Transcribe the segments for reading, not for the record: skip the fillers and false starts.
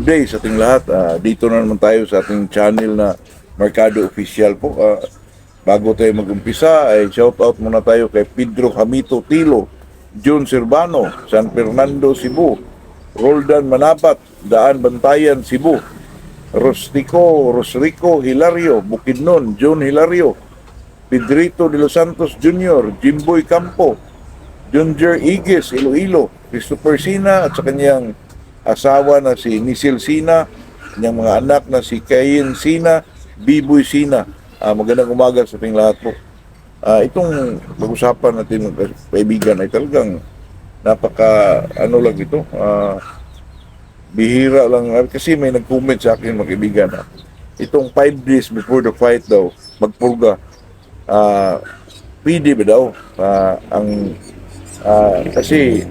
Good day sa ating lahat. Dito na naman tayo sa ating channel na Mercado Official po. Bago tayo mag-umpisa, ay shout out muna tayo kay Pedro Hamito Tilo, John Servano, San Fernando, Cebu, Roldan Manabat, Daan Bantayan, Cebu, Rosrico Hilario, Bukidnon, John Hilario, Pedrito de los Santos Jr., Jimboy Campo, Junjer Igis, Iloilo, Christopher Sina at sa kanyang asawa na si Nisil Sina, kanyang mga anak na si Kayin Sina, Biboy Sina. Magandang umaga sa ating lahat po. Itong pag-usapan natin ng kaibigan ay talagang ano lang ito, bihira lang kasi may nag-comment sa akin mga kaibigan. Itong 5 days before the fight daw, magpurga. Pwede ba daw? Kasi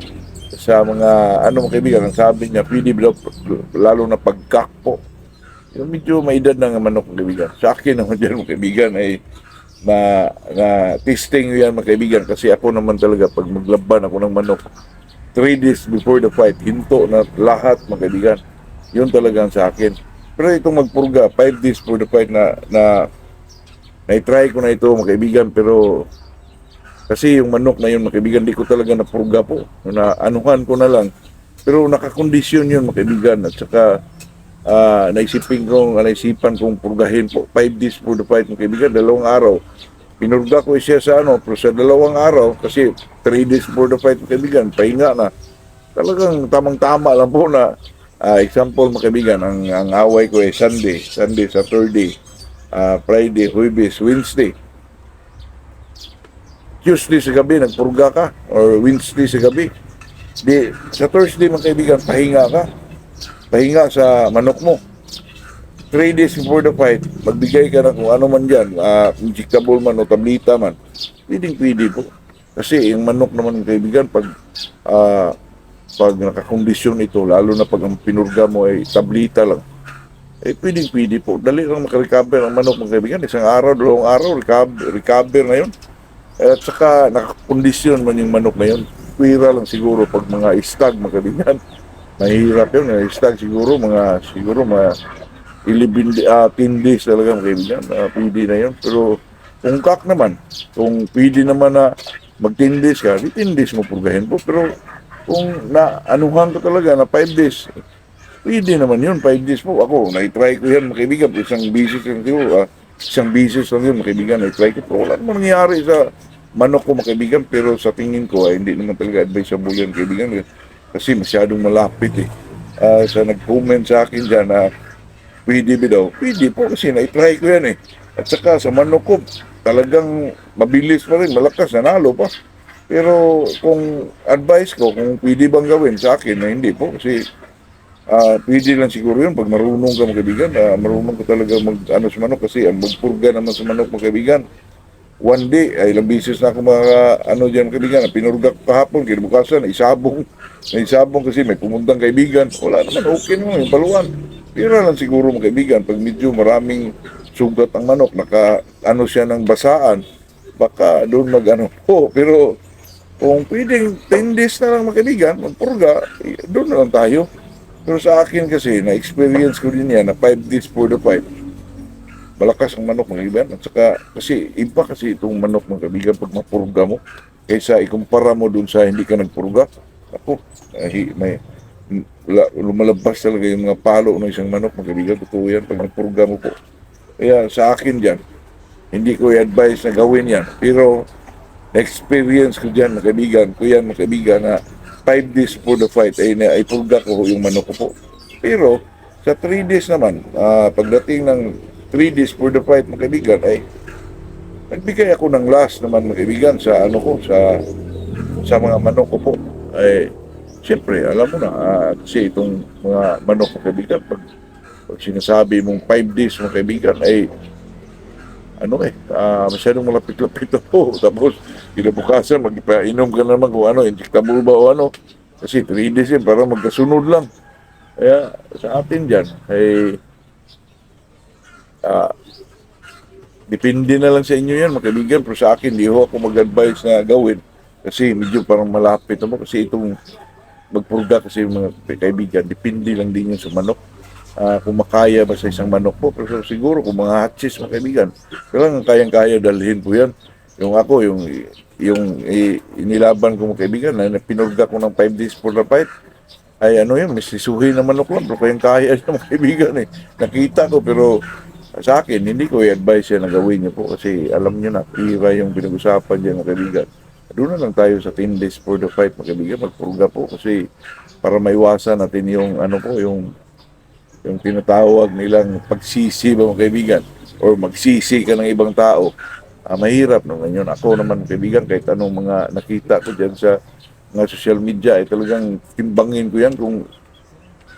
sa mga mga kaibigan, ang sabi niya, pwede daw, lalo na pagkakpo. Yung medyo may edad ng manok mga kaibigan. Sa akin naman dyan mga kaibigan ay na testing yan mga kaibigan, kasi ako naman talaga pag maglaban ako ng manok 3 days before the fight, hinto na lahat mga kaibigan. Yun talagang sa akin. Pero itong magpurga 5 days before the fight na-try ko na ito mga kaibigan, pero kasi yung manok na yun, mga kaibigan, di ko talaga napurga po. Anuhan ko na lang. Pero nakakondisyon yun, mga kaibigan. At saka, naisipan kong purgahin po. 5 days for the fight, mga kaibigan, 2 araw. Pinurga ko siya sa pero sa 2 araw, kasi 3 days for the fight, mga kaibigan, pahinga na. Talagang tamang-tama lang po na, example, mga kaibigan, ang away ko ay Sunday, Saturday, Friday, Huwebes, Wednesday. Tuesday sa gabi, nagpurga ka, or Wednesday sa gabi. Sa Thursday, mga kaibigan, pahinga ka. Pahinga sa manok mo. 3 days before the fight, magbigay ka na kung ano man dyan, injectable man o tablita man. Pwede po. Kasi yung manok naman, mga kaibigan, pag nakakondisyon ito, lalo na pag ang pinurga mo ay tablita lang, pwede po. Dali lang makarecover ang manok, mga kaibigan. 1 araw, 2 araw, recover na yun. At saka nakakondisyon man yung manok na yun. Pwera lang siguro pag mga stag, mga kaibigan. Mahirap yun. Stag siguro mga 10 days talaga, mga kaibigan. Pwede na yun. Pero kung kak naman, kung pwede naman na mag 10 days ka, 10 days mo purgahin po. Pero kung naanuhan ka talaga na 5 days, pwede naman yun. 5 days po. Ako, na-try ko yan, mga kaibigan. Isang bisis lang yun, mga kaibigan, na-try ko. Pero wala naman nangyari sa manok ko, mga kaibigan. Pero sa tingin ko, hindi naman talaga advisable yan, kaibigan. Kasi masyadong malapit sa nag-comment sa akin dyan na pwede ba daw? Pwede po, kasi na-try ko yan At saka sa manok ko, talagang mabilis pa rin, malakas, nanalo pa. Pero kung advice ko, kung pwede bang gawin sa akin, na hindi po, kasi pwede lang siguro yun pag marunong ka, mga kaibigan. Marunong ka talaga sa manok, kasi ang magpurga naman sa manok, mga kaibigan. One day, ay ilang bisis na ako dyan, mga kaibigan, pinurga ko kahapon, kinabukasan, naisabong kasi may pumuntang kaibigan. Wala naman, okay naman yung paluan. Pero lang siguro, mga kaibigan, pag medyo maraming sugat ang manok, siya ng basaan, baka doon pero kung pwedeng 10 days na lang, mga kaibigan, magpurga, doon na lang tayo. Pero sa akin kasi, na-experience ko din yan na 5 days for the fight. Malakas ang manok, mga kaibigan. At saka, kasi iba kasi itong manok, mga kaibigan, pag mapurga mo, kaysa ikumpara mo dun sa hindi ka nagpurga. Ako, lumalabas talaga yung mga palo ng isang manok, mga kaibigan. Totoo yan pag nagpurga mo po. Kaya sa akin dyan, hindi ko i-advise na gawin yan. Pero, na-experience ko dyan, mga kaibigan, na 5 days for the fight ay purga ko yung manok ko po. Pero sa 3 days naman, pagdating ng 3 days for the fight, mga kaibigan, ay nagbigay ako ng last naman, mga kaibigan, sa sa mga manok ko po. Ay siyempre, alam mo na, kasi itong mga manok, mga kaibigan, pag sinasabi mong 5 days, mga kaibigan, ay masyadong malapit-lapit na po. Tapos, kinabukasan, magpainom ka naman kung injectable ba o Kasi 3 days yan, parang magkasunod lang. Kaya, sa atin dyan, ay, depende na lang sa inyo yan, mga kaibigan. Pero sa akin, di ako mag-advise na gawin. Kasi medyo parang malapit naman. Kasi itong magpurga kasi mga kaibigan, depende lang din yun sa manok. kung makaya ba sa isang manok po. Pero siguro kung mga hatches mga kaibigan, kailangan kayang-kaya dalhin po yan. Yung ako, inilaban ko mga kaibigan, na pinurga ko ng 5 days for the fight, ay ano yun, may sisuhin na manok lang, pero kayang-kaya siya mga kaibigan eh. Nakita ko, pero sa akin, hindi ko i-advise yan na gawin niyo po kasi alam niyo na, pira yung pinag-usapan dyan mga kaibigan. Doon na lang tayo sa 10 days for the fight mga kaibigan, magpurga po kasi para maiwasan natin yung ano po, yung tinatawag nilang pagsisi ba mga kaibigan or magsisi ka ng ibang tao. Mahirap naman yun. Ako naman kaibigan, kahit anong mga nakita ko dyan sa mga social media, ay talagang timbangin ko yan kung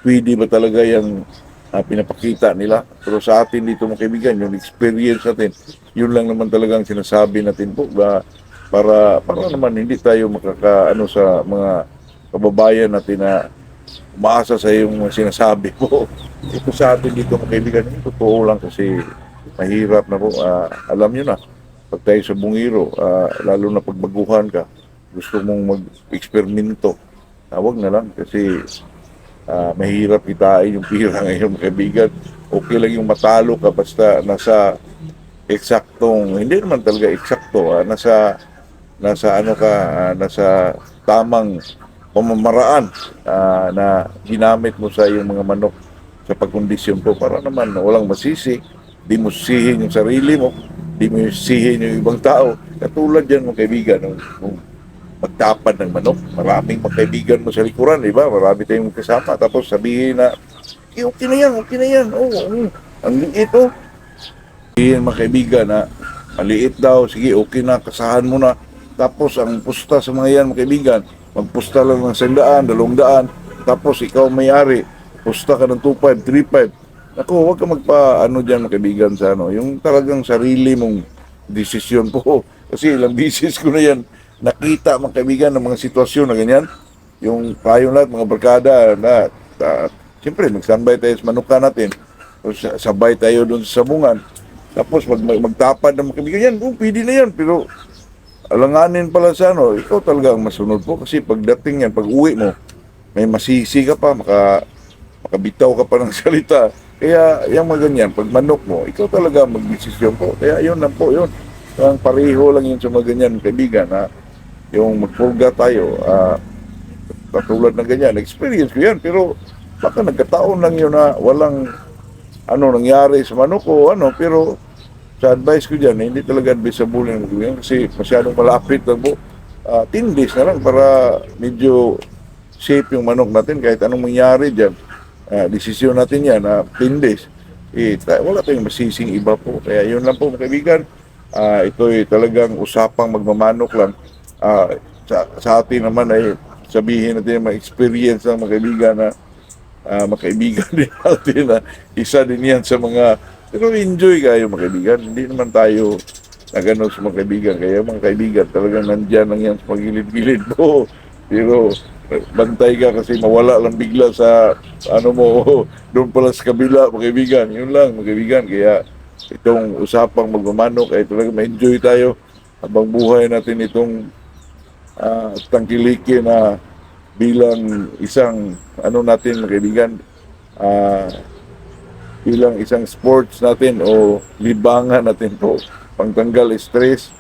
pwede ba talaga yung pinapakita nila. Pero sa atin dito mga kaibigan, yung experience natin, yun lang naman talagang sinasabi natin po ba, para naman hindi tayo makakaano sa mga kababayan natin na umaasa sa yung sinasabi po. Ito sa atin dito mga kaibigan, totoo lang kasi mahirap na po. Alam nyo na, pag tayo sa bungiro, lalo na pag baguhan ka, gusto mong mag-eksperimento, wag na lang kasi mahirap kitain yung pira ngayon mga kaibigan. Okay lang yung matalo ka basta nasa eksaktong, hindi naman talaga eksakto, nasa ano ka, nasa tamang pamamaraan na ginamit mo sa iyong mga manok sa pagkondisyon po para naman walang masisi, di mo sisihin yung sarili mo, di mo sisihin yung ibang tao. Katulad yan mga kaibigan, nung magtapad ng manok, maraming mga kaibigan mo sa likuran, di ba? Marami tayong kasama, tapos sabihin na, okay na yan, ang liit sabihin mga kaibigan na, maliit daw, sige, okay na, kasahan mo na. Tapos ang pusta sa mga yan mga kaibigan, magpusta lang ng 100, 200, tapos ikaw may-ari, pusta ka ng 2.5, 3.5. Ako, huwag ka magpa-ano dyan mga kaibigan sa ano, yung talagang sarili mong desisyon po. Kasi ilang bisis ko na yan nakita mga kaibigan ng mga sitwasyon na ganyan. Yung tayong lahat, mga barkada, na siyempre mag-standby tayo sa manuka natin, o sabay tayo doon sa sabungan. Tapos magtapad ng mga kaibigan, yan, pwede na yan, pero alanganin pala sa ano, ikaw talaga ang masunod po kasi pagdating yan, pag uwi mo, may masisi ka pa, makabitaw ka pa ng salita. Kaya yung mga ganyan, pag manok mo, ikaw talaga magdesisyon po. Kaya yun lang po, yun. Ang pareho lang yun sa mga ganyan, kaibigan, na yung magpurga tayo, katulad ng ganyan, experience ko yan, pero baka nagkataon lang yun na walang nangyari sa manok ko, pero sa advice ko dyan, hindi talaga advisable yung gawin kasi masyadong malapit lang po. 10 days na lang para medyo safe yung manok natin kahit anong mangyari dyan. Desisyon natin yan na 10 days. Wala tayong masising iba po. Kaya yun lang po mga kaibigan. Ito'y talagang usapang magmamanok lang. Sa atin naman ay sabihin natin yung mga experience ng mga kaibigan na mga kaibigan din natin na isa din yan sa mga pero enjoy kayo mga kaibigan. Hindi naman tayo nagano sa mga kaibigan. Kaya mga kaibigan talagang nandyan lang yan sa pagilid-gilid mo. Pero bantay ka kasi mawala lang bigla sa doon pala sa kabila mga kaibigan. Yun lang mga kaibigan. Kaya itong usapang magmamanok ay talagang ma-enjoy tayo habang buhay natin itong tangkilikin na bilang isang natin mga kaibigan, bilang isang sports natin o libangan natin po, pangtanggal stress,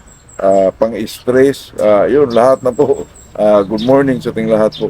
pang-stress, yun lahat na po. Good morning sa ating lahat po.